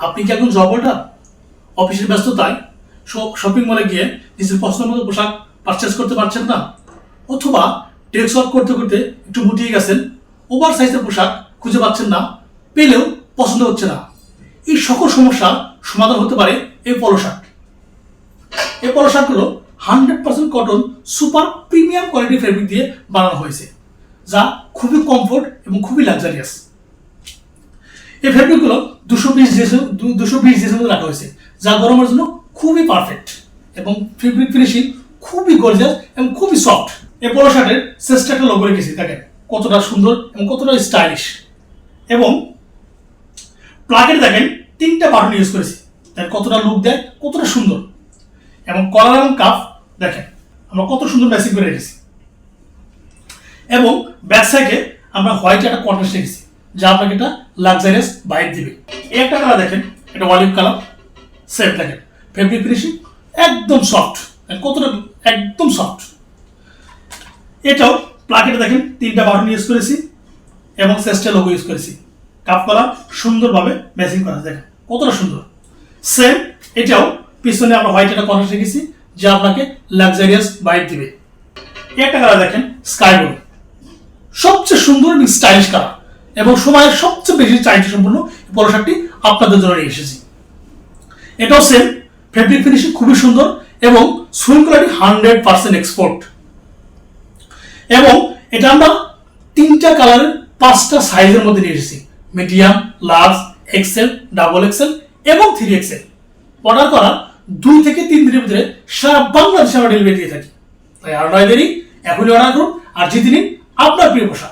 আপনি কি একজন জব হোল্ডার? অফিসের ব্যস্ততায় শপিং মলে গিয়ে নিজের পছন্দ মতো পোশাক পারচেস করতে পারছেন না, অথবা ডেস্ক ওয়ার্ক করতে করতে একটু মুটিয়ে গেছেন, ওভার সাইজের পোশাক খুঁজে পাচ্ছেন না, পেলেও পছন্দ হচ্ছে না। এই সকল সমস্যার সমাধান হতে পারে এই পলো শার্ট। এই পলো শার্টগুলো 100% cotton super premium quality fabric দিয়ে বানানো হয়েছে, যা খুবই কমফোর্ট এবং খুবই লাক্সারিয়াস। এই ফেব্রিকগুলো 220 ডিসের মধ্যে রাখা হয়েছে, যা গরমের জন্য খুবই পারফেক্ট, এবং ফেব্রিক ফিনিশিং খুবই গর্জিয়াস এবং খুবই সফট। এই পলো শার্টের চেস্টে একটা লোগো রেখেছি, দেখেন কতটা সুন্দর এবং কতটা স্টাইলিশ। এবং প্লাগের দেখেন 3টা বাটন ইউজ করেছি, দেখেন কতটা লুক দেয়, কতটা সুন্দর। এবং কলার এবং কাফ দেখেন আমরা কত সুন্দর ম্যাচিং করে রেখেছি। এবং ব্যাক সাইডে আমরা হোয়াইট একটা কন্ট্রাস্ট রেখেছি, যা আপনাকে একটা লাক্সারিয়াস ভাইব দিবে। এই একটা কালার দেখেন, এটা অলিভ কালার, সেম দেখেন ফেব্রিক ফিনিশিং একদম সফট, কতটা একদম সফট। এটাও প্লাকেটে দেখেন 3টা বাটন ইউজ করেছি এবং চেস্টে লোগো ইউজ করেছি। কাপ কলার সুন্দরভাবে ম্যাচিং করা, দেখেন কতটা সুন্দর। সেম এটাও পিছনে আমরা হোয়াইট একটা কন্ট্রাস্ট রেখেছি, যা আপনাকে লাক্সারিয়াস ভাইব দিবে। একটা কালার দেখেন স্কাই ব্লু, সবচেয়ে সুন্দর এবং স্টাইলিশ কালার, এবং সময়ের সবচেয়ে বেশি চাহিদা সম্পূর্ণ পলো শার্টটি আপনাদের জন্য নিয়ে এসেছি। এটাও সেম ফেব্রিক ফিনিশিং খুবই সুন্দর এবং সুইং কোয়ালিটি 100% এক্সপোর্ট। এবং এটা আমরা 3টা কালারের 5টা সাইজের মধ্যে নিয়ে এসেছি, medium, large, XL, double XL এবং 3XL। অর্ডার করার 2 থেকে 3 দিনের ভিতরে সারা বাংলাদেশে আমরা ডেলিভারি দিয়ে থাকি। তাই আর নয় দেরি, এখনই অর্ডার করুন আর জিতে নিন আপনার প্রিয় পোশাক।